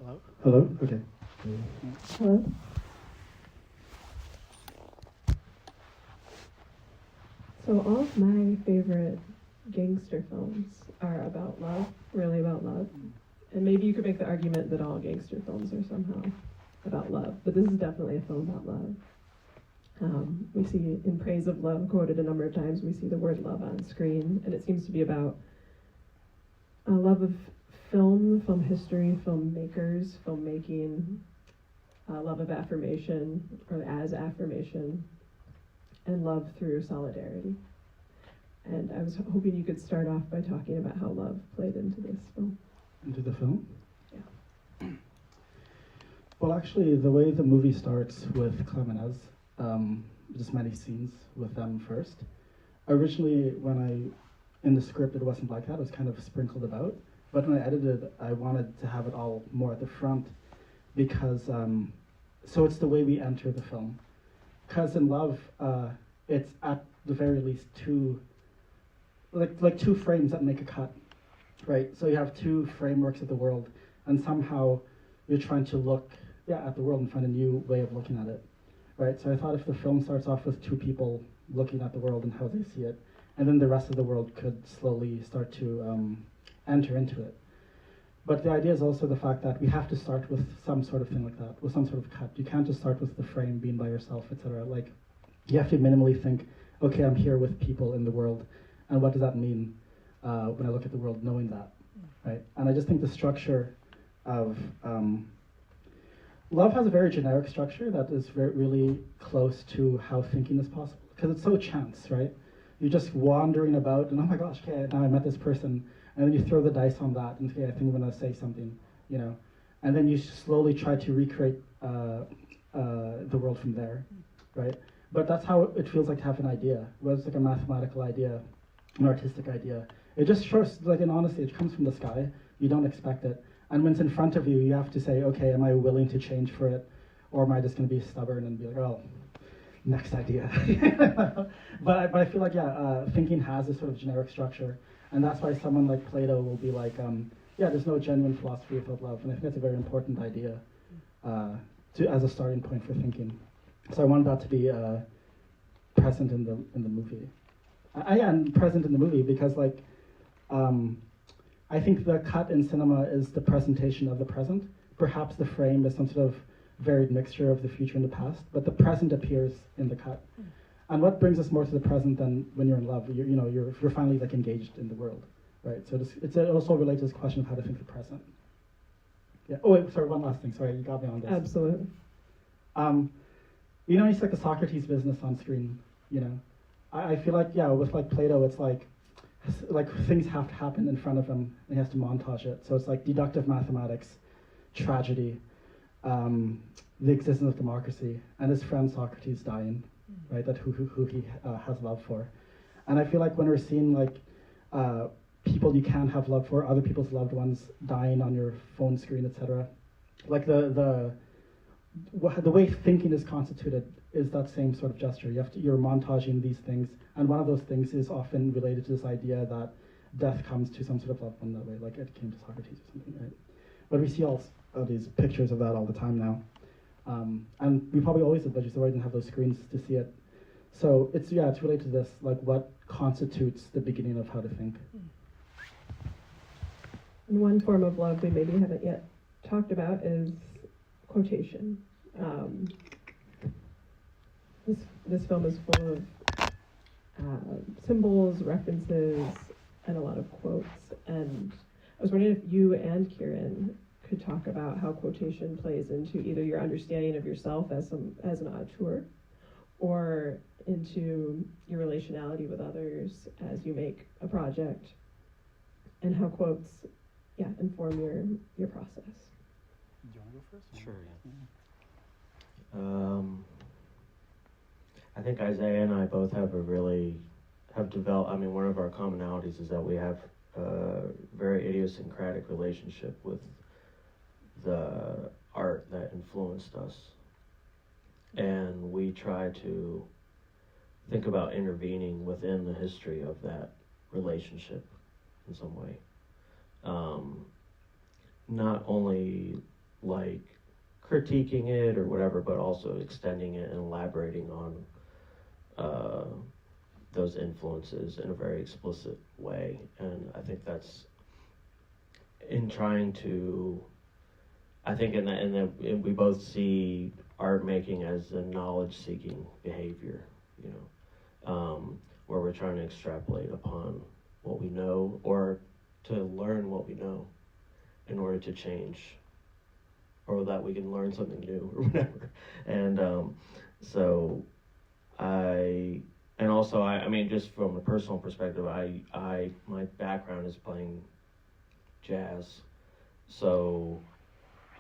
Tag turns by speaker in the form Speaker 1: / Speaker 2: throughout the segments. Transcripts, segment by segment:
Speaker 1: Hello?
Speaker 2: Hello? Okay.
Speaker 3: Hello? So all of my favorite gangster films are about love, really about love. And maybe you could make the argument that all gangster films are somehow about love, but this is definitely a film about love. We see In Praise of Love quoted a number of times. We see the word love on screen, and it seems to be about a love of film history, filmmakers, filmmaking, love of affirmation, or as affirmation, and love through solidarity. And I was hoping you could start off by talking about how love played into this film.
Speaker 2: Into the film?
Speaker 3: Yeah.
Speaker 2: Well, actually, the way the movie starts with Clemenez, just many scenes with them first. Originally, in the script, it wasn't like that. It was kind of sprinkled about. But when I edited, I wanted to have it all more at the front because, so it's the way we enter the film. Because in love, it's at the very least two frames that make a cut, right? So you have two frameworks of the world, and somehow you're trying to look at the world and find a new way of looking at it, right? So I thought if the film starts off with two people looking at the world and how they see it, and then the rest of the world could slowly start to enter into it. But the idea is also the fact that we have to start with some sort of thing like that, with some sort of cut. You can't just start with the frame being by yourself, etc. Like, you have to minimally think, okay, I'm here with people in the world, and what does that mean when I look at the world knowing that, right? And I just think the structure of love has a very generic structure that is really close to how thinking is possible, because it's so chance, right? You're just wandering about, and oh my gosh, okay, now I met this person, and then you throw the dice on that, and okay, I think I'm gonna say something, you know, and then you slowly try to recreate the world from there, right? But that's how it feels like to have an idea, whether it's like a mathematical idea, an artistic idea. It just shows, like, in honesty, it comes from the sky. You don't expect it, and when it's in front of you, you have to say, okay, am I willing to change for it, or am I just gonna be stubborn and be like, oh, next idea. but I feel like, thinking has this sort of generic structure, and that's why someone like Plato will be like, there's no genuine philosophy without love, and I think that's a very important idea as a starting point for thinking. So I wanted that to be present in the movie. And present in the movie because, like, I think the cut in cinema is the presentation of the present. Perhaps the frame is some sort of varied mixture of the future and the past, but the present appears in the cut. And what brings us more to the present than when you're in love? You're finally like engaged in the world, right? So it's also related to this question of how to think the present. Yeah. Oh wait, sorry. One last thing. Sorry, you got me on this.
Speaker 3: Absolutely.
Speaker 2: It's like the Socrates business on screen. You know, I feel like with like Plato, it's like things have to happen in front of him, and he has to montage it. So it's like deductive mathematics, tragedy, the existence of democracy, and his friend Socrates dying, right? That who he has love for, and I feel like when we're seeing like people you can have love for, other people's loved ones dying on your phone screen, etc. Like the way thinking is constituted is that same sort of gesture. You're montaging these things, and one of those things is often related to this idea that death comes to some sort of loved one that way, like it came to Socrates or something, right? But we see all these pictures of that all the time now. And we probably always did, but just already didn't have those screens to see it. So it's related to this, like what constitutes the beginning of how to think.
Speaker 3: And one form of love we maybe haven't yet talked about is quotation. This film is full of symbols, references, and a lot of quotes. And I was wondering if you and Kieran could talk about how quotation plays into either your understanding of yourself as an auteur, or into your relationality with others as you make a project, and how quotes, inform your process.
Speaker 1: Do you want to go first?
Speaker 4: Sure. I think Isaiah and I both have developed. I mean, one of our commonalities is that we have a very idiosyncratic relationship with the art that influenced us, and we try to think about intervening within the history of that relationship in some way. Not only like critiquing it or whatever, but also extending it and elaborating on those influences in a very explicit way. And I think that's in trying to, I think we both see art making as a knowledge-seeking behavior, you know, where we're trying to extrapolate upon what we know or to learn what we know in order to change, or that we can learn something new or whatever. And I mean, just from a personal perspective, my background is playing jazz, so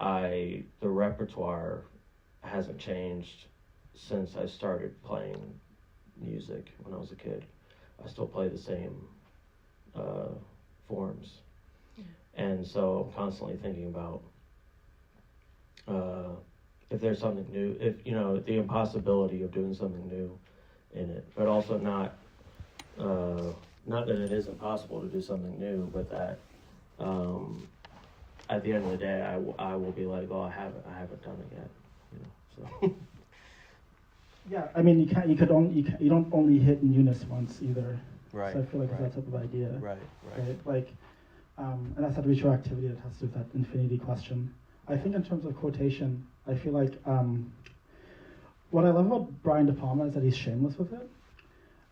Speaker 4: the repertoire hasn't changed since I started playing music when I was a kid. I still play the same forms, and so I'm constantly thinking about if there's something new, if the impossibility of doing something new in it, but also not that it is impossible to do something new, but that at the end of the day, I will be like, oh, I haven't done it yet, so.
Speaker 2: Yeah, I mean, you don't only hit in Eunice once either.
Speaker 4: Right.
Speaker 2: So I feel like it's that type of idea.
Speaker 4: Right.
Speaker 2: Like, and that's that retroactivity that has to do with that infinity question. I think in terms of quotation, I feel like what I love about Brian De Palma is that he's shameless with it.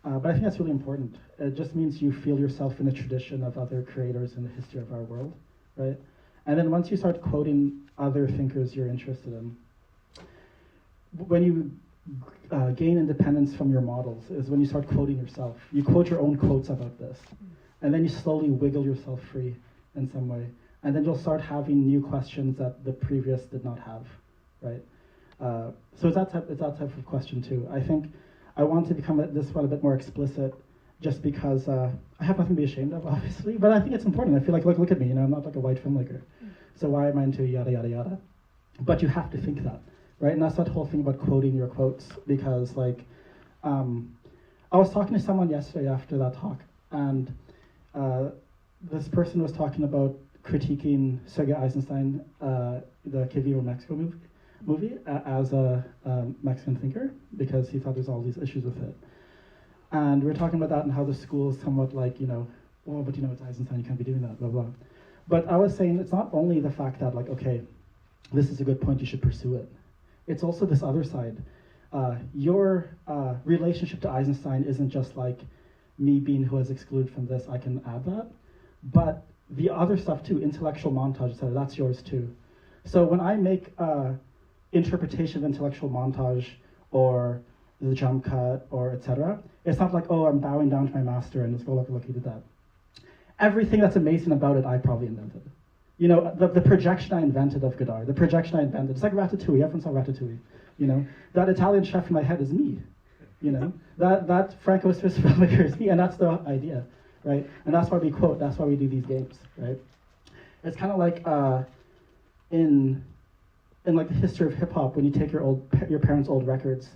Speaker 2: But I think that's really important. It just means you feel yourself in a tradition of other creators in the history of our world, right? And then once you start quoting other thinkers you're interested in, when you gain independence from your models is when you start quoting yourself. You quote your own quotes about this, and then you slowly wiggle yourself free in some way, and then you'll start having new questions that the previous did not have, right? So it's that type of question too. I think I want to become this one a bit more explicit, just because I have nothing to be ashamed of, obviously, but I think it's important. I feel like, look at me, I'm not like a white filmmaker, so why am I into yada yada yada? But you have to think that. Right, and that's that whole thing about quoting your quotes, because like, I was talking to someone yesterday after that talk, and this person was talking about critiquing Sergei Eisenstein, the Que Viva Mexico movie as a Mexican thinker, because he thought there's all these issues with it. And we were talking about that and how the school is somewhat like, well, but it's Eisenstein, you can't be doing that, blah, blah. But I was saying it's not only the fact that like, okay, this is a good point, you should pursue it. It's also this other side. Your relationship to Eisenstein isn't just like me being who is excluded from this, I can add that. But the other stuff too, intellectual montage, etc., that's yours too. So when I make interpretation of intellectual montage or the jump cut or etc., it's not like, oh, I'm bowing down to my master and just go, look, he did that. Everything that's amazing about it, I probably invented. The projection I invented of Godard, the projection I invented, it's like Ratatouille, everyone saw Ratatouille, that Italian chef in my head is me, that Franco-Swiss filmmaker is me, and that's the idea, right? And that's why we quote, that's why we do these games, right? It's kind of like in like the history of hip-hop, when you take your parents' old records,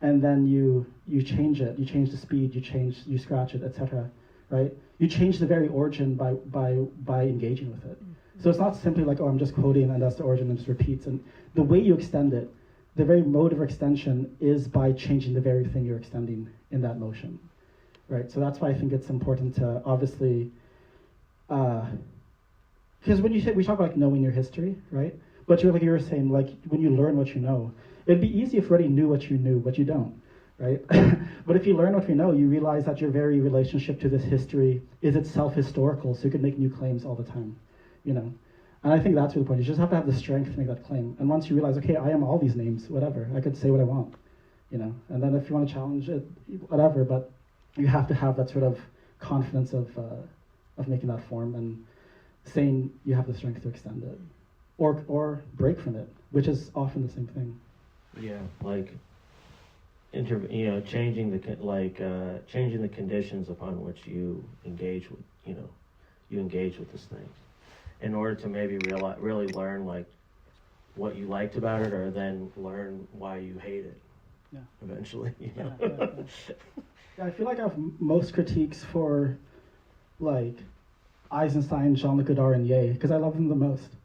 Speaker 2: and then you change it, you change the speed, you scratch it, etc., right? You change the very origin by engaging with it. So it's not simply like, oh, I'm just quoting and that's the origin and just repeats. And the way you extend it, the very mode of extension is by changing the very thing you're extending in that motion, right? So that's why I think it's important to obviously, because we talk about like knowing your history, right? But like you were saying, like when you learn what you know, it'd be easy if you already knew what you knew, but you don't, right? But if you learn what you know, you realize that your very relationship to this history is itself historical, so you can make new claims all the time. And I think that's really the point. You just have to have the strength to make that claim. And once you realize, okay, I am all these names, whatever, I could say what I want, And then if you want to challenge it, whatever. But you have to have that sort of confidence of making that form and saying you have the strength to extend it, or break from it, which is often the same thing.
Speaker 4: Yeah, like changing the conditions upon which you engage with this thing, in order to maybe really learn like what you liked about it, or then learn why you hate it.
Speaker 2: Yeah.
Speaker 4: Eventually.
Speaker 2: Yeah, I feel like I have most critiques for like Eisenstein, Jean-Luc Godard, and Ye, because I love them the most.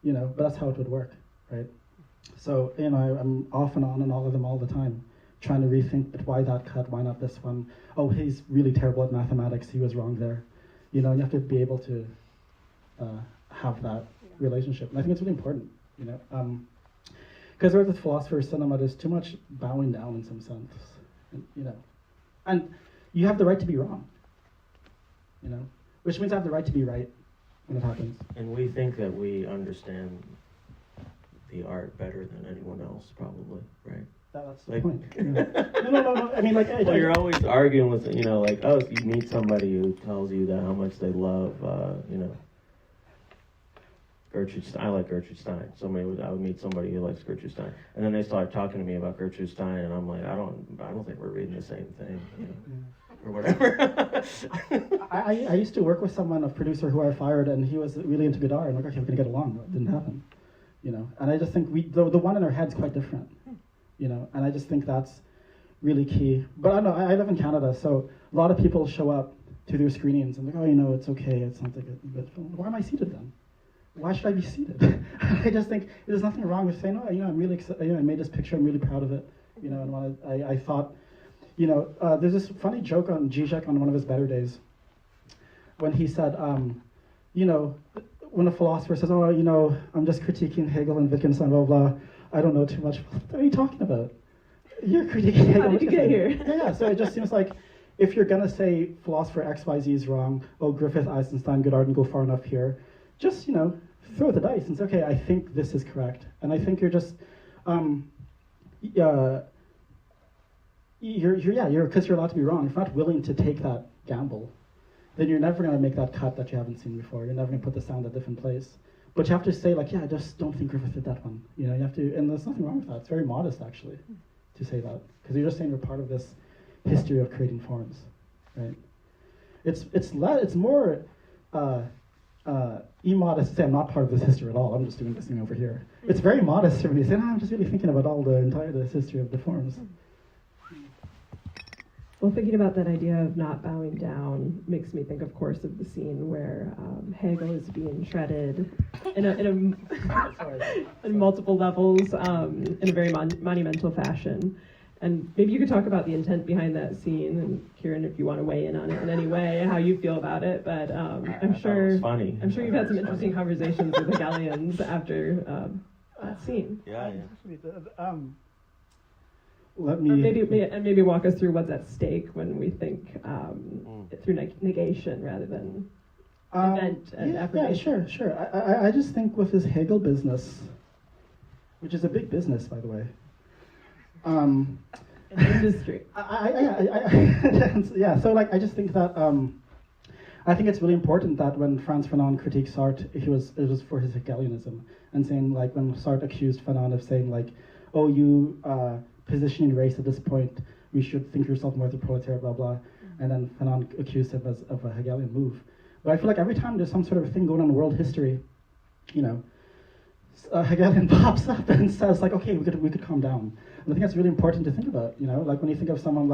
Speaker 2: But that's how it would work. right? So, I'm off and on all of them all the time, trying to rethink, but why that cut, why not this one? Oh, he's really terrible at mathematics, he was wrong there. You have to be able to have that relationship. And I think it's really important, because with philosopher cinema, there's too much bowing down in some sense, and you have the right to be wrong, which means I have the right to be right when it happens.
Speaker 4: And we think that we understand the art better than anyone else, probably, right?
Speaker 2: That's the
Speaker 4: Like-
Speaker 2: point. No. I mean,
Speaker 4: Well, you're always arguing with, like, oh, you meet somebody who tells you that how much they love, Gertrude Stein. I like Gertrude Stein. I would meet somebody who likes Gertrude Stein, and then they start talking to me about Gertrude Stein, and I'm like, I don't think we're reading the same thing, or whatever.
Speaker 2: I used to work with someone, a producer who I fired, and he was really into Godard, and I'm like, okay, we're gonna get along. It didn't happen, And I just think the one in our head's quite different, And I just think that's really key. But I don't know. I live in Canada, so a lot of people show up to their screenings and they're like, oh, it's okay. It's not a good film. Why am I seated then? Why should I be seated? I just think there's nothing wrong with saying, I'm really excited. I made this picture. I'm really proud of it. And I thought, there's this funny joke on Zizek on one of his better days when he said, when a philosopher says, I'm just critiquing Hegel and Wittgenstein, blah, blah, I don't know too much. What are you talking about? You're critiquing Hegel.
Speaker 3: How did you get here?
Speaker 2: Yeah, so it just seems like if you're going to say philosopher XYZ is wrong, Griffith, Eisenstein, Godard, and go far enough here, just, throw the dice and say, okay, I think this is correct. And I think you're just, because you're allowed to be wrong. If you're not willing to take that gamble, then you're never going to make that cut that you haven't seen before. You're never going to put the sound at a different place. But you have to say, I just don't think Griffith did that one. You have to, and there's nothing wrong with that. It's very modest, actually, to say that. Because you're just saying you're part of this history of creating forms, right? It's more immodest to say I'm not part of this history at all. I'm just doing this thing over here. It's very modest for me to say, no, I'm just really thinking about all this history of the forms.
Speaker 3: Well, thinking about that idea of not bowing down makes me think, of course, of the scene where Hegel is being shredded in multiple levels in a very monumental fashion. And maybe you could talk about the intent behind that scene, and Kieran, if you want to weigh in on it in any way, how you feel about it. But I'm sure
Speaker 4: funny.
Speaker 3: I'm sure you've had some interesting conversations with Hegelians after that scene.
Speaker 4: Yeah.
Speaker 2: Let
Speaker 3: Or
Speaker 2: me
Speaker 3: maybe walk us through what's at stake when we think through negation rather than event and affirmation.
Speaker 2: Yeah, sure. I just think with this Hegel business, which is a big business, by the way.
Speaker 3: In the industry.
Speaker 2: So I just think that I think it's really important that when Frantz Fanon critiqued Sartre, it was for his Hegelianism, and saying when Sartre accused Fanon of saying oh, you positioning race at this point, you should think yourself more as a proletariat, blah blah, and then Fanon accused him of a Hegelian move. But I feel like every time there's some sort of thing going on in world history, Hegelian pops up and says okay, we could calm down. And I think that's really important to think about. When you think of someone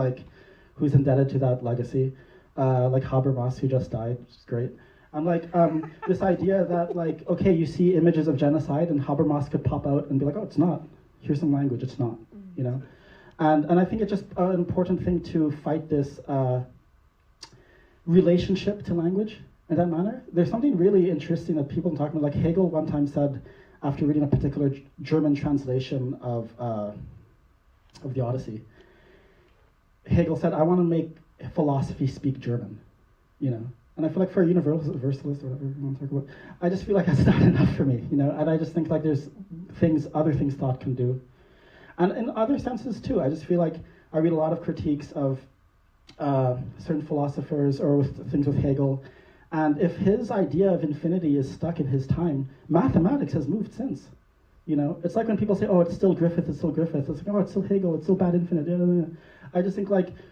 Speaker 2: who's indebted to that legacy, like Habermas, who just died, which is great. And this idea that okay, you see images of genocide, and Habermas could pop out and be oh, it's not. Here's some language. It's not. And I think it's just an important thing to fight this relationship to language in that manner. There's something really interesting that people talk about. Hegel one time said, after reading a particular German translation of the Odyssey, Hegel said, I want to make philosophy speak German, And I feel for a universalist or whatever you want to talk about, I just feel that's not enough for me, And I just think there's other things thought can do. And in other senses too, I just feel I read a lot of critiques of certain philosophers or with things with Hegel, and if his idea of infinity is stuck in his time, mathematics has moved since. It's when people say, oh, it's still Griffith, it's still Griffith. It's oh, it's still Hegel, it's still bad infinite. I just think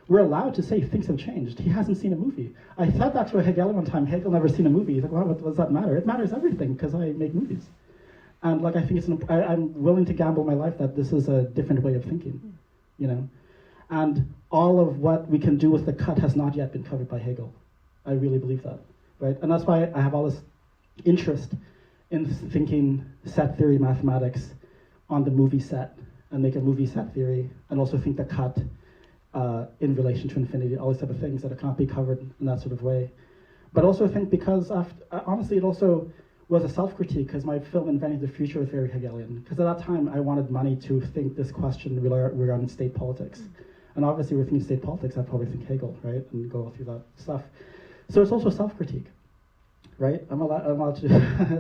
Speaker 2: we're allowed to say things have changed. He hasn't seen a movie. I said that to a Hegelian one time. Hegel never seen a movie. He's well, what does that matter? It matters everything because I make movies. And I think I'm willing to gamble my life that this is a different way of thinking, And all of what we can do with the cut has not yet been covered by Hegel. I really believe that, right? And that's why I have all this interest in thinking set theory mathematics on the movie set and make a movie set theory, and also think the cut in relation to infinity, all these type of things that can't be covered in that sort of way. But also think because honestly, it also was a self-critique, because my film Inventing the Future was very Hegelian. Because at that time, I wanted money to think this question regarding state politics. And obviously, we're thinking state politics, I'd probably think Hegel, right? And go through that stuff. So it's also self-critique, right? I'm allowed to,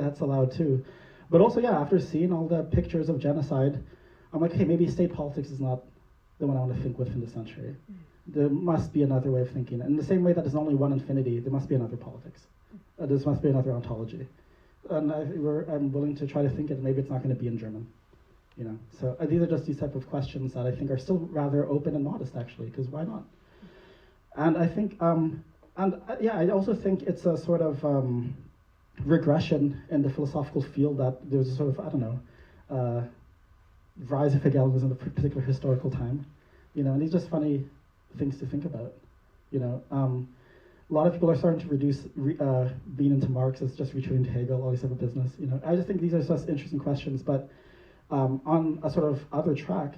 Speaker 2: that's allowed too. But also, yeah, after seeing all the pictures of genocide, I'm like, hey, maybe state politics is not the one I want to think with in this century. There must be another way of thinking. In the same way that there's only one infinity, there must be another politics. There must be another ontology. And I'm willing to try to think it. Maybe it's not going to be in German, you know. So these are just these type of questions that I think are still rather open and modest, actually, because why not? And I think, yeah, I also think it's a sort of regression in the philosophical field that there's a sort of, I don't know, rise of Hegelianism at a particular historical time, you know. And these are just funny things to think about, you know. A lot of people are starting to reduce being into Marx as just returning to Hegel, all these type of business. You know, I just think these are just interesting questions. But on a sort of other track,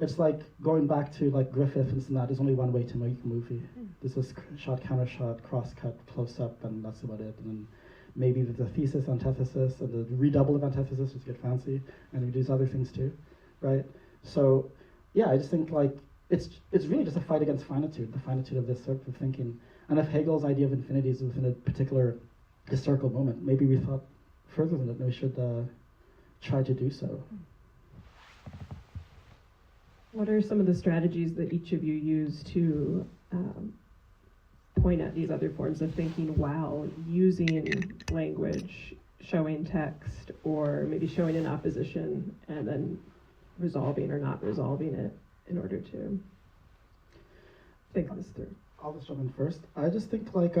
Speaker 2: it's like going back to like Griffith and that. There's only one way to make a movie. There's this shot, counter shot, cross cut, close up, and that's about it. And then maybe there's a thesis, antithesis, and the redouble of antithesis just get fancy, and we do these other things too, right? So yeah, I just think like it's really just a fight against finitude, the finitude of this sort of thinking. And if Hegel's idea of infinity is within a particular historical moment, maybe we thought further than that, and we should try to do so.
Speaker 3: What are some of the strategies that each of you use to point at these other forms of thinking while using language, showing text, or maybe showing an opposition and then resolving or not resolving it in order to think this through?
Speaker 2: I'll just jump in first. I just think like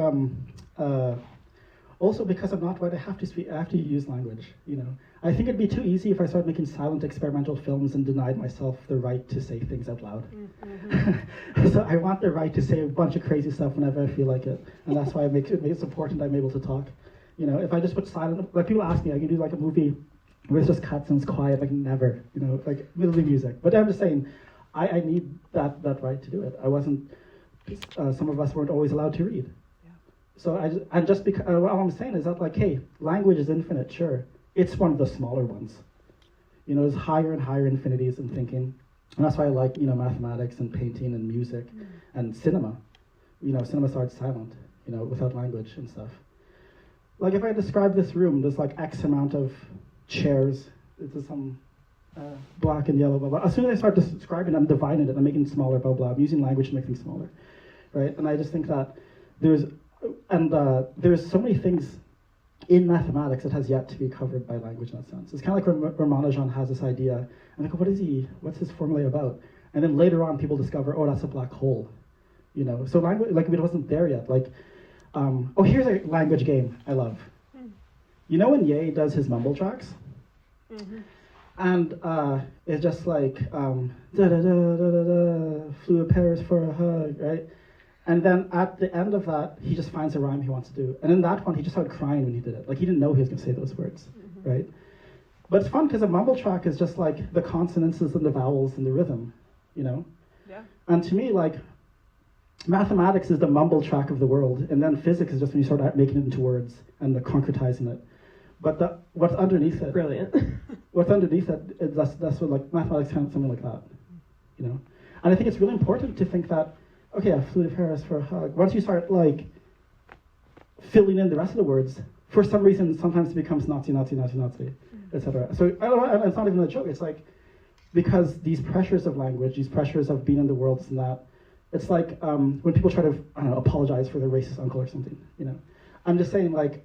Speaker 2: also because I'm not white, I have to use language. You know, I think it'd be too easy if I started making silent experimental films and denied myself the right to say things out loud. Mm-hmm. So I want the right to say a bunch of crazy stuff whenever I feel like it, and that's why it's important I'm able to talk. You know, if I just put silent, like people ask me, I can do like a movie where it's just cuts and it's quiet, like never. You know, like literally music. But I'm just saying, I need that right to do it. I wasn't. Some of us weren't always allowed to read. Yeah. So just because all I'm saying is that like, hey, language is infinite, sure. It's one of the smaller ones. You know, there's higher and higher infinities in thinking, and that's why I like, you know, mathematics and painting and music and cinema. You know, cinema starts silent, you know, without language and stuff. Like if I describe this room, there's like X amount of chairs. There's some black and yellow, blah, blah. As soon as I start describing it, I'm dividing it, I'm making it smaller, blah, blah. I'm using language to make things smaller, right? And I just think that there's so many things in mathematics that has yet to be covered by language in that sense. It's kind of like Ramanujan has this idea, and like, what's his formula about? And then later on, people discover, oh, that's a black hole, you know? So language, like, it wasn't there yet. Like, oh, here's a language game I love. You know when Ye does his mumble tracks? Mm-hmm. And it's just like, flew to Paris for a hug, right? And then at the end of that, he just finds a rhyme he wants to do. And in that one, he just started crying when he did it. Like, he didn't know he was going to say those words, right? But it's fun because a mumble track is just like the consonants and the vowels and the rhythm, you know? Yeah. And to me, like, mathematics is the mumble track of the world. And then physics is just when you start making it into words and concretizing it. But what's underneath it?
Speaker 3: Brilliant.
Speaker 2: What's underneath it? That's what like mathematics kind of something like that, you know. And I think it's really important to think that, okay, I flew to Paris for a hug. Once you start like filling in the rest of the words, for some reason, sometimes it becomes Nazi, etc. So it's not even a joke. It's like because these pressures of language, these pressures of being in the world, and that, it's like when people try to apologize for their racist uncle or something, you know. I'm just saying like.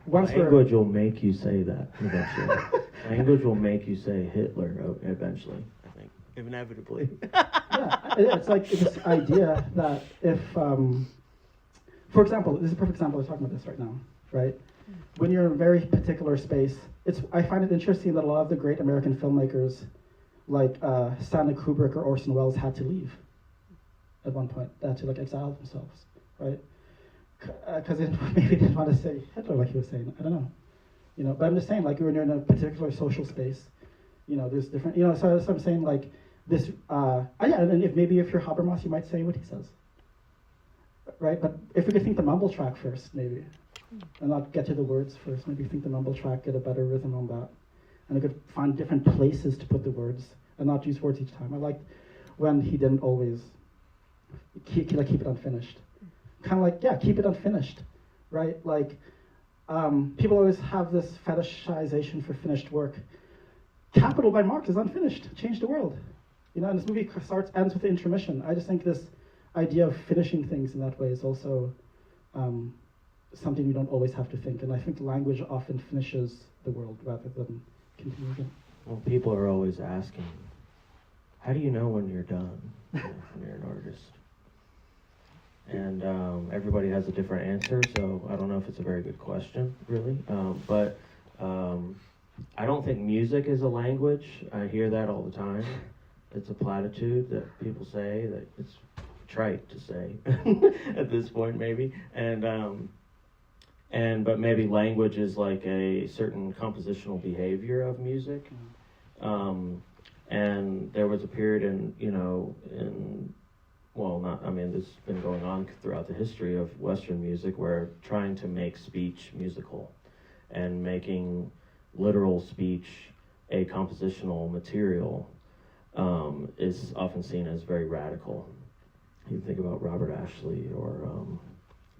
Speaker 4: Language will make you say that eventually. Language will make you say Hitler eventually, I think. Inevitably.
Speaker 2: Yeah, it's like this idea that if, for example, this is a perfect example, we're talking about this right now, right? When you're in a very particular space, I find it interesting that a lot of the great American filmmakers, like Stanley Kubrick or Orson Welles, had to leave at one point. They had to like exile themselves, right? Because maybe they didn't want to say Hitler like he was saying. I don't know. But I'm just saying, like, when you're in a particular social space, there's different, so I'm saying, like, this, and if you're Habermas, you might say what he says, right? But if we could think the mumble track first, maybe, and not get to the words first, maybe think the mumble track, get a better rhythm on that, and I could find different places to put the words, and not use words each time. I liked when he didn't always keep it unfinished. Kind of like, keep it unfinished, right? Like, people always have this fetishization for finished work. Capital by Marx is unfinished. Change the world. And this movie ends with the intermission. I just think this idea of finishing things in that way is also something you don't always have to think. And I think language often finishes the world rather than continuing it.
Speaker 4: Well, people are always asking, how do you know when you're done, when you're an artist? And everybody has a different answer, so I don't know if it's a very good question, really. But I don't think music is a language. I hear that all the time. It's a platitude that people say, that it's trite to say at this point, maybe. But maybe language is like a certain compositional behavior of music. And there was a period this has been going on throughout the history of Western music where trying to make speech musical and making literal speech a compositional material is often seen as very radical. You think about Robert Ashley or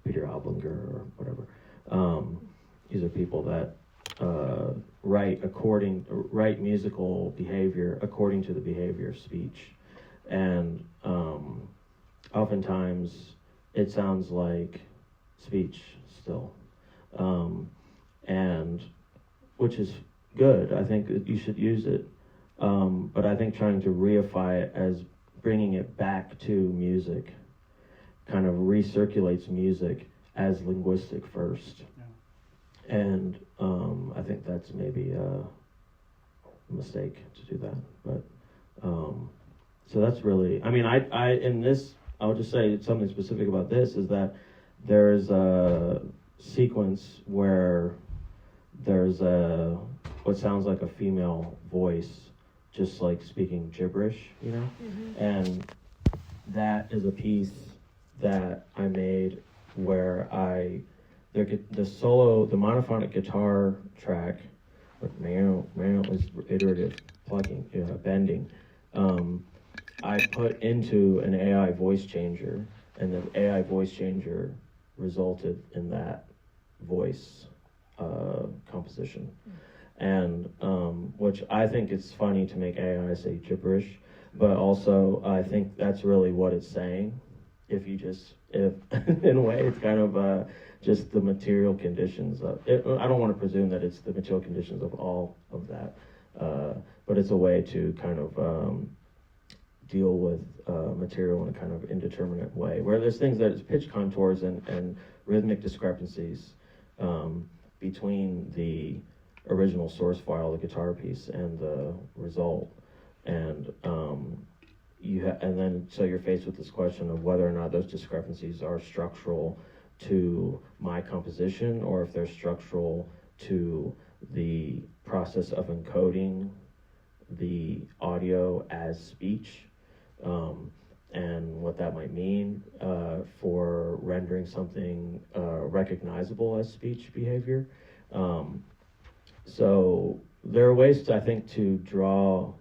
Speaker 4: Peter Alblinger or whatever. These are people that write musical behavior according to the behavior of speech. And oftentimes it sounds like speech still. And which is good. I think that you should use it. But I think trying to reify it as bringing it back to music kind of recirculates music as linguistic first. Yeah. And I think that's maybe a mistake to do that. But so that's really, I'll just say something specific about this is that there's a sequence where there's what sounds like a female voice just like speaking gibberish, Mm-hmm. And that is a piece that I made where the monophonic guitar track, with is iterative plucking, bending. I put into an AI voice changer, and the AI voice changer resulted in that voice composition. And which I think it's funny to make AI say gibberish, but also I think that's really what it's saying. If in a way it's kind of just the material conditions of it. I don't want to presume that it's the material conditions of all of that, but it's a way to kind of deal with material in a kind of indeterminate way, where there's things that it's pitch contours and rhythmic discrepancies between the original source file, the guitar piece, and the result, and so you're faced with this question of whether or not those discrepancies are structural to my composition, or if they're structural to the process of encoding the audio as speech, and what that might mean for rendering something recognizable as speech behavior. So there are ways, I think, to draw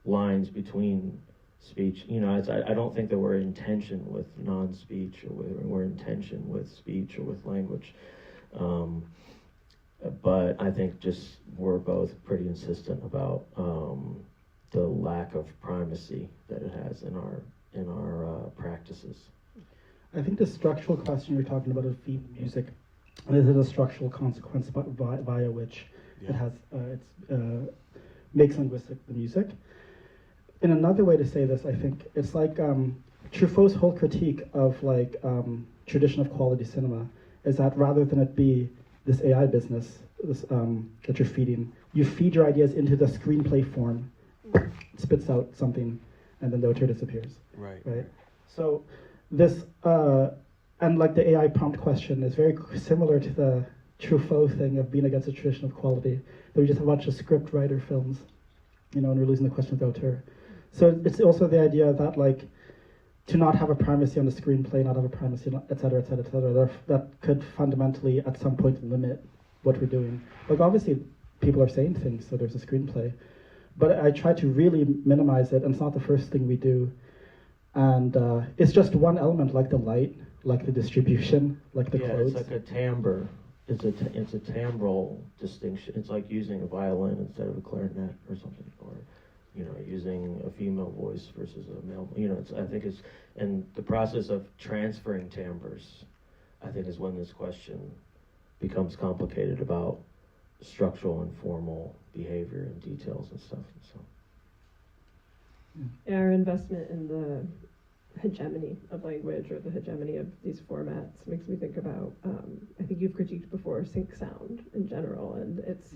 Speaker 4: lines between speech. I don't think that we're in tension with non-speech, or we're in tension with speech or with language. But I think just we're both pretty insistent about the lack of primacy that it has in our practices.
Speaker 2: I think the structural question you're talking about is feed music, and is it a structural consequence via which it has makes linguistic the music? In another way to say this, I think it's like Truffaut's whole critique of tradition of quality cinema is that rather than it be this AI business that you're feeding, you feed your ideas into the screenplay form, spits out something, and then the auteur disappears. Right. So this and like the AI prompt question is very similar to Truffaut thing of being against the tradition of quality. That we just have a bunch of script writer films, and we're losing the question of auteur. So it's also the idea that like to not have a primacy on the screenplay, not have a primacy, et cetera, et cetera, et cetera, that could fundamentally at some point limit what we're doing. Like obviously people are saying things, so there's a screenplay, but I try to really minimize it, and it's not the first thing we do. And it's just one element, like the light, like the distribution, like the clothes.
Speaker 4: It's like a timbre. It's a timbral distinction. It's like using a violin instead of a clarinet or something, or using a female voice versus a male. And the process of transferring timbres, I think, is when this question becomes complicated about structural and formal behavior and details and stuff. So,
Speaker 3: our investment in the hegemony of language or the hegemony of these formats makes me think about, I think you've critiqued before sync sound in general, and its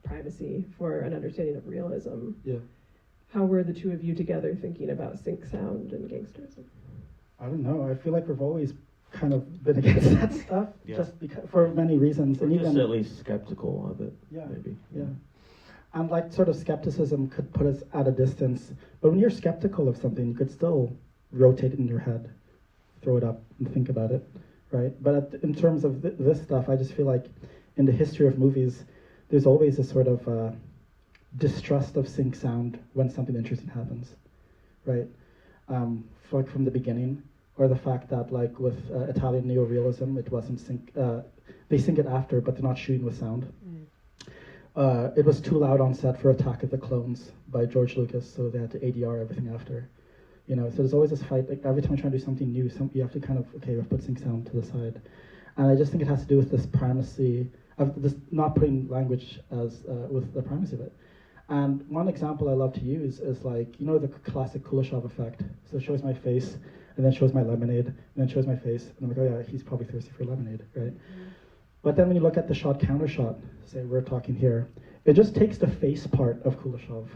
Speaker 3: primacy for an understanding of realism.
Speaker 2: Yeah.
Speaker 3: How were the two of you together thinking about sync sound and gangsterism?
Speaker 2: I don't know. I feel like we've always kind of been against that stuff, just because, for many reasons.
Speaker 4: We're
Speaker 2: and
Speaker 4: just
Speaker 2: even
Speaker 4: at least skeptical of it, maybe.
Speaker 2: Yeah. And like sort of skepticism could put us at a distance, but when you're skeptical of something, you could still rotate it in your head, throw it up and think about it, right? But in terms of this stuff, I just feel like in the history of movies, there's always a sort of distrust of sync sound when something interesting happens, right? Like from the beginning, or the fact that like with Italian neorealism, it wasn't sync. They sync it after, but they're not shooting with sound. It was too loud on set for Attack of the Clones by George Lucas, so they had to ADR everything after. So there's always this fight. Like every time I try to do something new, you have to kind of we have to put sync sound to the side, and I just think it has to do with this primacy of this not putting language as with the primacy of it. And one example I love to use is like the classic Kuleshov effect. So it shows my face, and then shows my lemonade, and then shows my face, and I'm like, oh yeah, he's probably thirsty for lemonade, right? But then when you look at the shot counter shot, say we're talking here, it just takes the face part of Kuleshov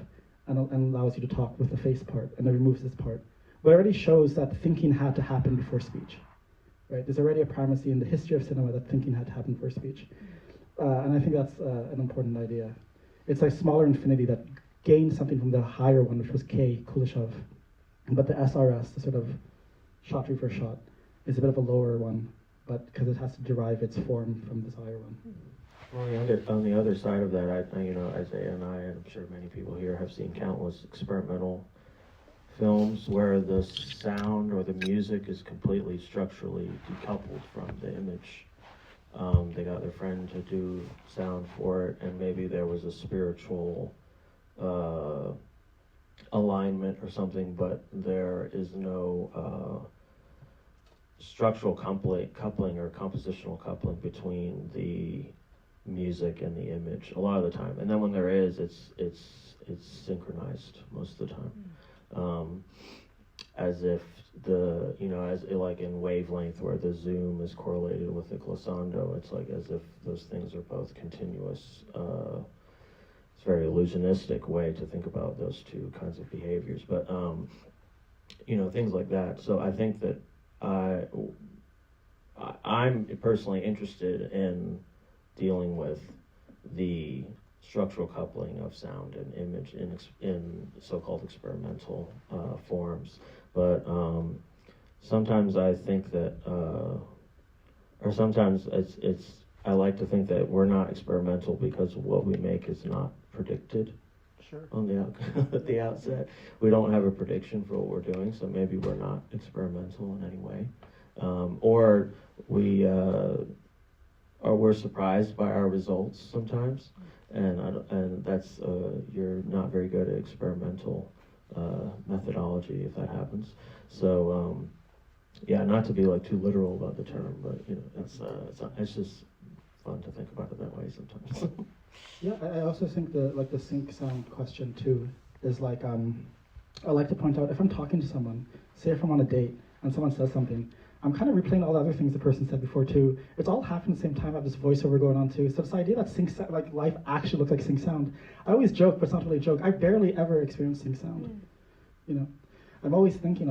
Speaker 2: and allows you to talk with the face part, and then removes this part. But it already shows that thinking had to happen before speech, right? There's already a primacy in the history of cinema that thinking had to happen before speech. And I think that's an important idea. It's like smaller infinity that gained something from the higher one, which was K, Kuleshov. But the SRS, the sort of shot reverse shot, is a bit of a lower one, but because it has to derive its form from this higher one.
Speaker 4: Well, on the other side of that, Isaiah and I, and I'm sure many people here, have seen countless experimental films where the sound or the music is completely structurally decoupled from the image. They got their friend to do sound for it, and maybe there was a spiritual alignment or something, but there is no structural coupling or compositional coupling between the music and the image a lot of the time. And then when there is, it's synchronized most of the time, as if as like in wavelength where the zoom is correlated with the glissando. It's like as if those things are both continuous. It's a very illusionistic way to think about those two kinds of behaviors, but things like that. So I think that I'm personally interested in dealing with the structural coupling of sound and image in so-called experimental forms. But sometimes I think that, or sometimes I like to think that we're not experimental because what we make is not predicted.
Speaker 2: Sure.
Speaker 4: At the outset, we don't have a prediction for what we're doing, so maybe we're not experimental in any way, or we're surprised by our results sometimes, and that's you're not very good at experimental methodology if that happens. So not to be like too literal about the term, but it's just fun to think about it that way sometimes.
Speaker 2: Yeah, I also think the sync sound question too is like I like to point out if I'm talking to someone, say if I'm on a date and someone says something, I'm kind of replaying all the other things the person said before too. It's all happening at the same time. I have this voiceover going on too. So this idea that sync sound, like life actually looks like sync sound. I always joke, but it's not really a joke. I barely ever experience sync sound. I'm always thinking.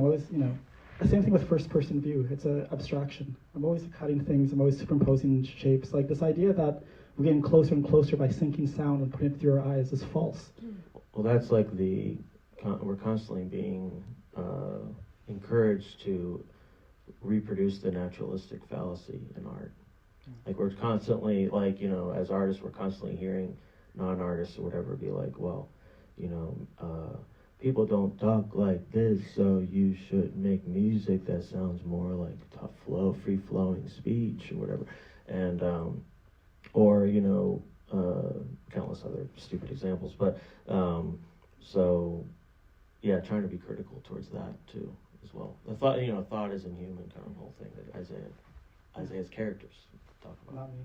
Speaker 2: the same thing with first-person view. It's an abstraction. I'm always cutting things. I'm always superimposing shapes. Like this idea that we're getting closer and closer by syncing sound and putting it through our eyes is false.
Speaker 4: Well, that's like we're constantly being encouraged to reproduce the naturalistic fallacy in art. Like we're constantly, like, you know, as artists, we're constantly hearing non-artists or whatever be like, well, you know, people don't talk like this, so you should make music that sounds more like tough flow, free-flowing speech or whatever. And, or, you know, countless other stupid examples. But, so, yeah, trying to be critical towards that, too, as well. The thought, you know, thought is inhuman kind of whole thing that Isaiah's characters talk about.
Speaker 2: Not me.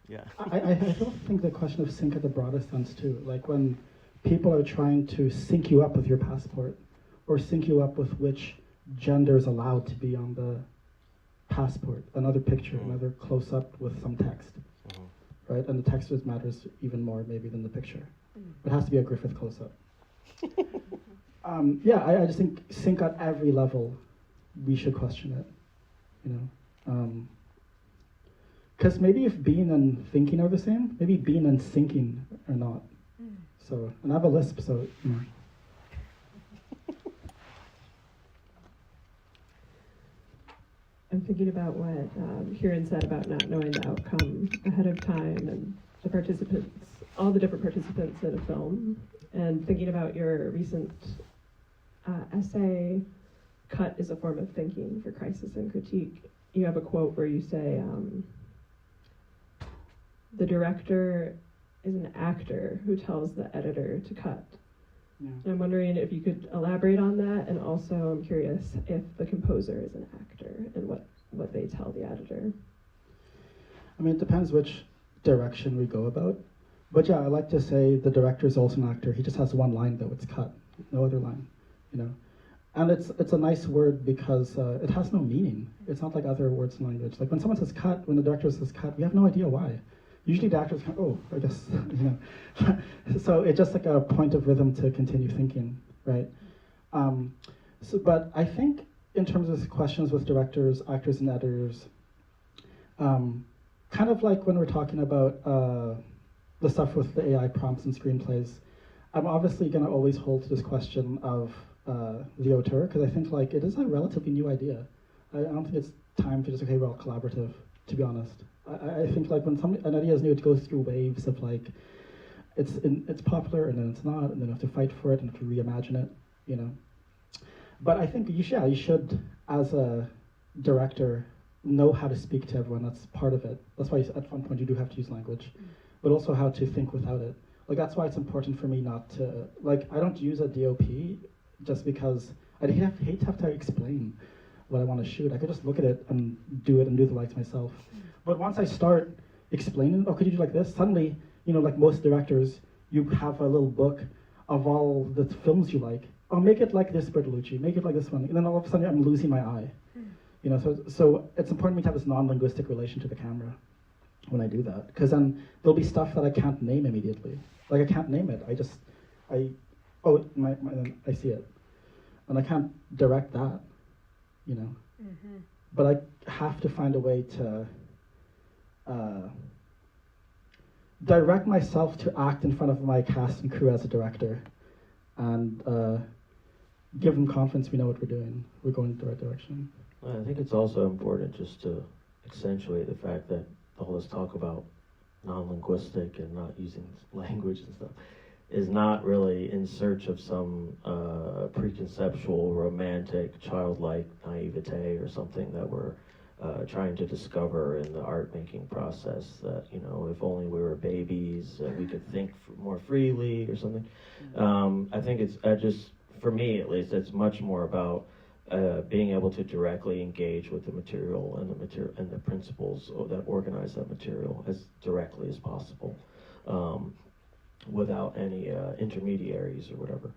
Speaker 4: Yeah.
Speaker 2: I don't think the question of sync at the broadest sense too. Like when people are trying to sync you up with your passport, or sync you up with which gender is allowed to be on the passport, another picture, another close up with some text, right? And the text matters even more maybe than the picture. It has to be a Griffith close up. Yeah, I just think sync at every level, we should question it, you know. Because maybe if being and thinking are the same, maybe being and syncing are not. So, and I have a lisp, so, you know.
Speaker 3: I'm thinking about what Kieran said about not knowing the outcome ahead of time and the participants, all the different participants in a film, and thinking about your recent essay, Cut is a Form of Thinking for Crisis and Critique. You have a quote where you say, the director is an actor who tells the editor to cut.
Speaker 2: Yeah.
Speaker 3: And I'm wondering if you could elaborate on that, and also I'm curious if the composer is an actor and what they tell the editor.
Speaker 2: I mean, it depends which direction we go about. But yeah, I like to say the director is also an actor. He just has one line though, it's cut, no other line, you know. And it's a nice word because it has no meaning. It's not like other words in language. Like when someone says cut, when the director says cut, we have no idea why. Usually the actors kind of, oh, I guess, you know. So it's just like a point of rhythm to continue thinking, right? But I think in terms of questions with directors, actors, and editors, kind of like when we're talking about the stuff with the AI prompts and screenplays, I'm obviously going to always hold to this question of the auteur, because I think like it is a relatively new idea. I don't think it's time to just, okay, we're all collaborative, to be honest. I think like when an idea is new, it goes through waves of like, it's popular and then it's not, and then you have to fight for it and have to reimagine it, you know. But I think you should, as a director, know how to speak to everyone. That's part of it. That's why at one point you do have to use language, but also how to think without it. Like that's why it's important for me not to, like I don't use a DOP just because I'd hate to have to explain what I want to shoot. I could just look at it and do the lights myself. But once I start explaining, oh, could you do like this? Suddenly, you know, like most directors, you have a little book of all the films you like. Oh, make it like this, Bertolucci. Make it like this one. And then all of a sudden, I'm losing my eye. You know, so it's important for me to have this non-linguistic relation to the camera when I do that. Because then there'll be stuff that I can't name immediately. Like I can't name it. I see it. And I can't direct that, you know. Mm-hmm. But I have to find a way to direct myself to act in front of my cast and crew as a director, and give them confidence we know what we're doing. We're going in the right direction.
Speaker 4: Well, I think it's also important just to accentuate the fact that all this talk about non-linguistic and not using language and stuff is not really in search of some preconceptual, romantic, childlike naivete or something that we're trying to discover in the art-making process, that, you know, if only we were babies, we could think more freely or something. I think it's just, for me at least, it's much more about being able to directly engage with the material and the principles that organize that material as directly as possible, without any intermediaries or whatever.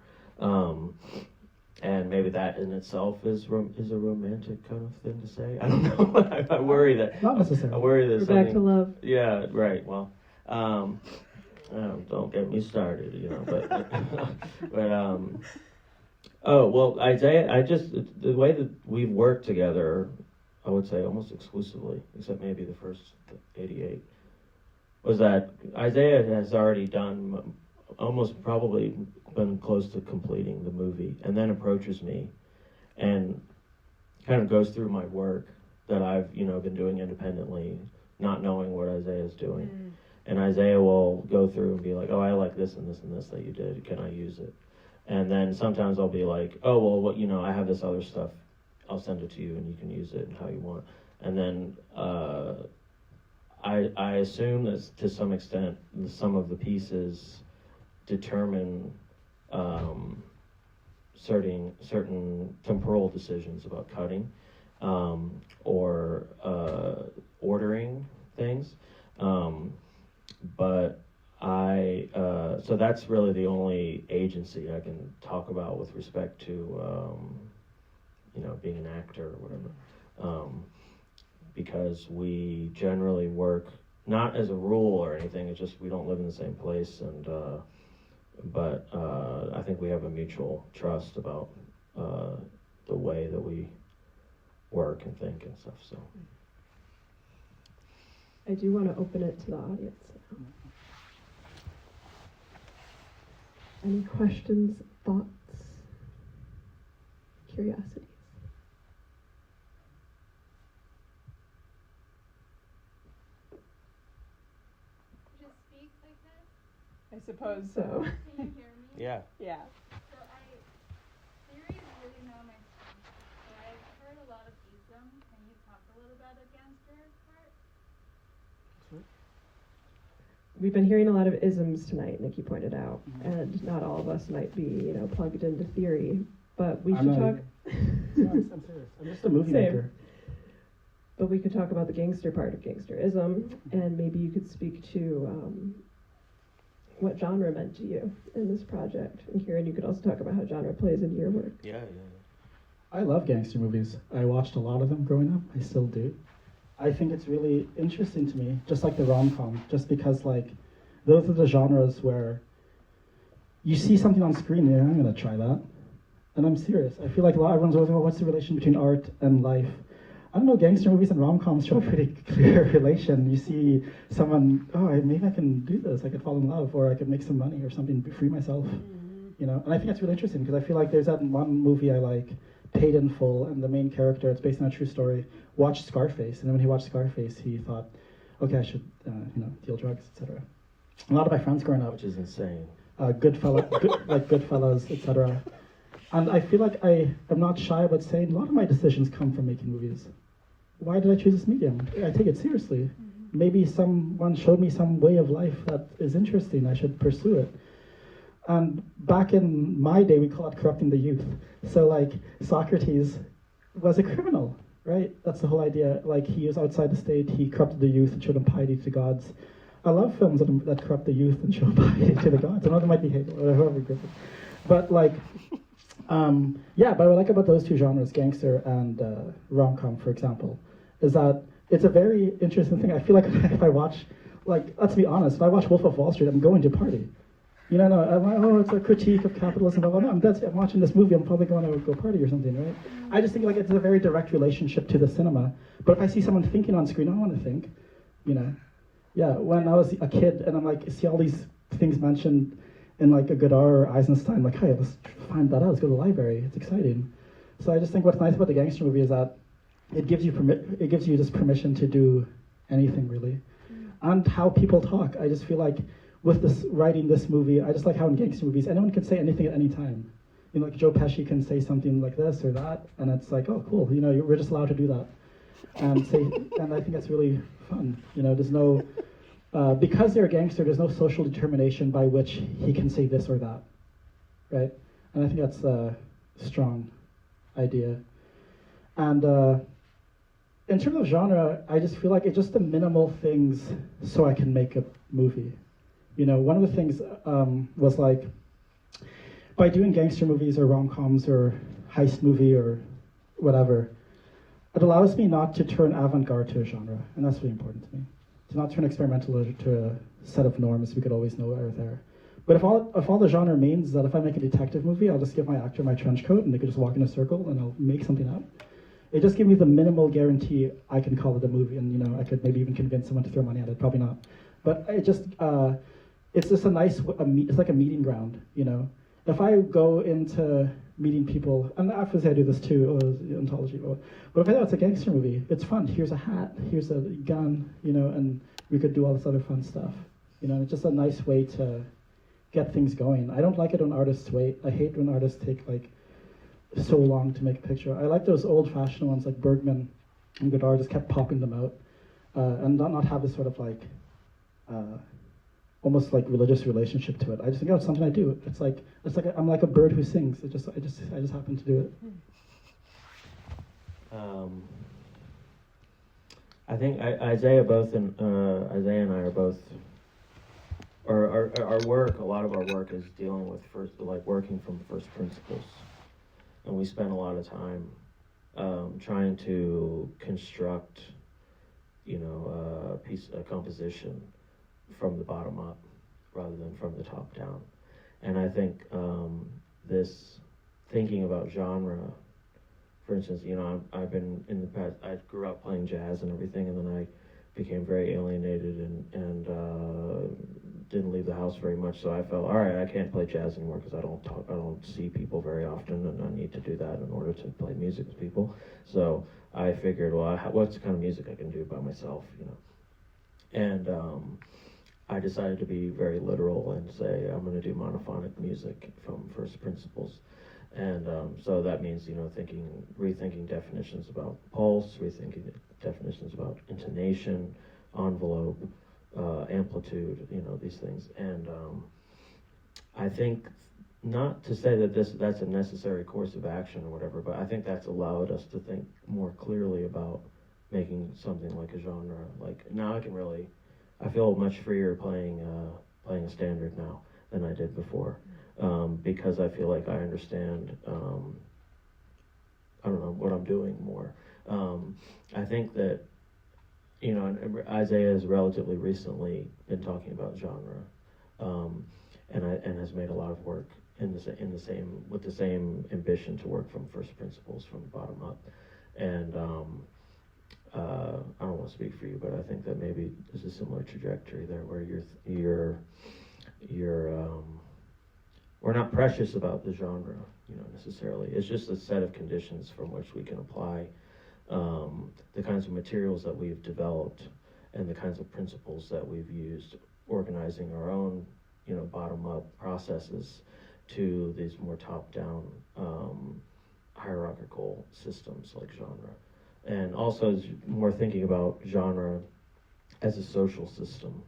Speaker 4: And maybe that in itself is a romantic kind of thing to say. I don't know. I worry that.
Speaker 2: Not necessarily.
Speaker 4: I worry that
Speaker 3: We're
Speaker 4: something.
Speaker 3: back to love.
Speaker 4: Yeah. Right. Well, don't get me started. You know. But Oh, well, Isaiah, the way that we've worked together, I would say almost exclusively, except maybe the first 88, was that Isaiah has already done almost probably been close to completing the movie, and then approaches me and kind of goes through my work that I've, been doing independently, not knowing what Isaiah's doing.
Speaker 3: Mm.
Speaker 4: And Isaiah will go through and be like, oh, I like this and this and this that you did. Can I use it? And then sometimes I'll be like, oh, well, I have this other stuff. I'll send it to you and you can use it how you want. And then I assume that to some extent some of the pieces determine certain temporal decisions about cutting or ordering things. But so that's really the only agency I can talk about with respect to, being an actor or whatever. Because we generally work, not as a rule or anything, it's just we don't live in the same place, but I think we have a mutual trust about the way that we work and think and stuff, so.
Speaker 3: I do want to open it to the audience now. Any questions, thoughts, curiosities?
Speaker 5: Just speak like this?
Speaker 6: I suppose
Speaker 3: So,
Speaker 5: Can you hear me?
Speaker 4: Yeah.
Speaker 6: yeah.
Speaker 5: So theory is really not my strength. So I've heard a lot of ism. Can you talk a little about the gangster part?
Speaker 3: we've been hearing a lot of isms tonight, Nikki pointed out, and not all of us might be, plugged into theory, but we
Speaker 2: I'm
Speaker 3: should
Speaker 2: not
Speaker 3: talk.
Speaker 2: No, I'm serious. I'm just a movie
Speaker 3: Same.
Speaker 2: maker.
Speaker 3: But we could talk about the gangster part of gangsterism, and maybe you could speak to what genre meant to you in this project. And Kieran, you could also talk about how genre plays into your work.
Speaker 4: Yeah.
Speaker 2: I love gangster movies. I watched a lot of them growing up. I still do. I think it's really interesting to me, just like the rom-com, just because those are the genres where you see something on screen, yeah, I'm gonna try that. And I'm serious. I feel like everyone's always, well, what's the relation between art and life? I don't know, gangster movies and rom-coms show a pretty clear relation. You see someone, maybe I can do this, I could fall in love, or I could make some money or something, free myself, And I think that's really interesting, because I feel like there's that one movie I like, Paid in Full, and the main character, it's based on a true story, watched Scarface, and then when he watched Scarface, he thought, okay, I should, deal drugs, etc. A lot of my friends growing up,
Speaker 4: Which is insane.
Speaker 2: Goodfellas, etc. And I feel like I am not shy about saying a lot of my decisions come from making movies. Why did I choose this medium? I take it seriously. Maybe someone showed me some way of life that is interesting. I should pursue it. And back in my day, we call it corrupting the youth. So Socrates was a criminal, right? That's the whole idea. He was outside the state, he corrupted the youth and showed them piety to gods. I love films that corrupt the youth and show piety to the gods. I know there might be hate or whoever gets it. But but what I like about those two genres, gangster and rom-com, for example, is that it's a very interesting thing. I feel like if I watch, let's be honest, if I watch Wolf of Wall Street, I'm going to party. I'm like, it's a critique of capitalism, blah, blah, blah. I'm watching this movie, I'm probably going to go party or something, right? I just think it's a very direct relationship to the cinema. But if I see someone thinking on screen, I want to think, Yeah, when I was a kid and I'm see all these things mentioned in a Godard or Eisenstein, hey, let's find that out, let's go to the library, it's exciting. So I just think what's nice about the gangster movie is that it gives you just permission to do anything, really. And how people talk. I just feel like with writing this movie, I just like how in gangster movies, anyone can say anything at any time. Joe Pesci can say something like this or that, and it's oh, cool, we're just allowed to do that. And I think that's really fun. There's no, because they're a gangster, there's no social determination by which he can say this or that, right? And I think that's a strong idea. And in terms of genre, I just feel like it's just the minimal things so I can make a movie. One of the things was by doing gangster movies or rom-coms or heist movie or whatever, it allows me not to turn avant-garde to a genre, and that's really important to me. To not turn experimental to a set of norms we could always know are there, But if all the genre means that if I make a detective movie, I'll just give my actor my trench coat and they could just walk in a circle and I'll make something up. It just gives me the minimal guarantee I can call it a movie, and I could maybe even convince someone to throw money at it. Probably not, but it's just a nice, it's like a meeting ground. If I go into meeting people, and obviously I do this too, ontology, but if I know it's a gangster movie, it's fun. Here's a hat, here's a gun, and we could do all this other fun stuff. And it's just a nice way to get things going. I don't like it when artists wait. I hate when artists take so long to make a picture. I like those old-fashioned ones like Bergman and Godard just kept popping them out, and not have this sort of almost like religious relationship to it. I just think, it's something I do. It's like I'm like a bird who sings. I just happen to do it.
Speaker 4: I think Isiah and I are both, or our work. A lot of our work is dealing with working from first principles. And we spend a lot of time trying to construct, a composition from the bottom up rather than from the top down. And I think this thinking about genre, for instance, I've been in the past, I grew up playing jazz and everything, and then I became very alienated and didn't leave the house very much, so I felt, all right, I can't play jazz anymore because I don't see people very often, and I need to do that in order to play music with people. So I figured, well, what's the kind of music I can do by myself, And I decided to be very literal and say, I'm going to do monophonic music from first principles. And so that means, rethinking definitions about pulse, rethinking definitions about intonation, envelope, amplitude, these things. And I think, not to say that that's a necessary course of action or whatever, but I think that's allowed us to think more clearly about making something like a genre. Like now I feel much freer playing a standard now than I did before, because I feel like I understand, what I'm doing more. I think that, and Isiah has relatively recently been talking about genre, and has made a lot of work with the same ambition to work from first principles, from the bottom up. And I don't want to speak for you, but I think that maybe there's a similar trajectory there, where we're not precious about the genre, necessarily. It's just a set of conditions from which we can apply the kinds of materials that we've developed and the kinds of principles that we've used, organizing our own, bottom-up processes to these more top-down hierarchical systems like genre. And also more thinking about genre as a social system,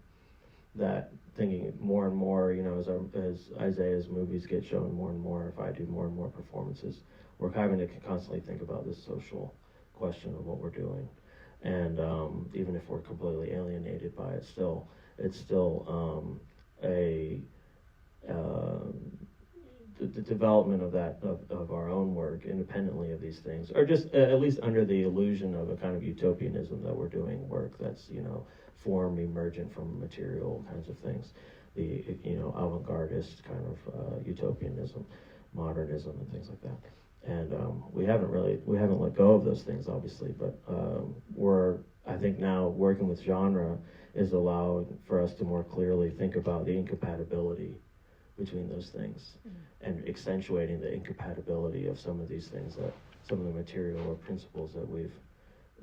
Speaker 4: that thinking more and more, as Isiah's movies get shown more and more, if I do more and more performances, we're having to constantly think about this social question of what we're doing. And even if we're completely alienated by it, it's still the development of our own work independently of these things, or just at least under the illusion of a kind of utopianism that we're doing work that's form emergent from material kinds of things, the avant-gardist kind of utopianism, modernism, and things like that. And we haven't let go of those things, obviously, but I think now working with genre is allowing for us to more clearly think about the incompatibility between those things, and accentuating the incompatibility of some of these things, that some of the material or principles that we've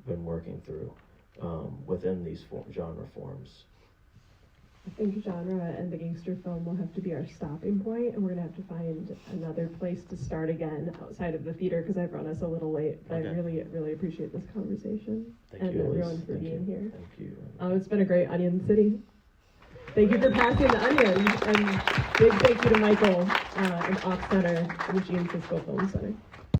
Speaker 4: been working through within these genre forms.
Speaker 3: I think genre and the gangster film will have to be our stopping point, and we're going to have to find another place to start again outside of the theater, because I've run us a little late. But okay. I really, really appreciate this conversation.
Speaker 4: Thank you,
Speaker 3: everyone,
Speaker 4: Elise.
Speaker 3: for being here.
Speaker 4: Thank you.
Speaker 3: It's been a great Onion City. Thank you for passing the onion, and big thank you to Michael and Off Center and the Siskel Film Center.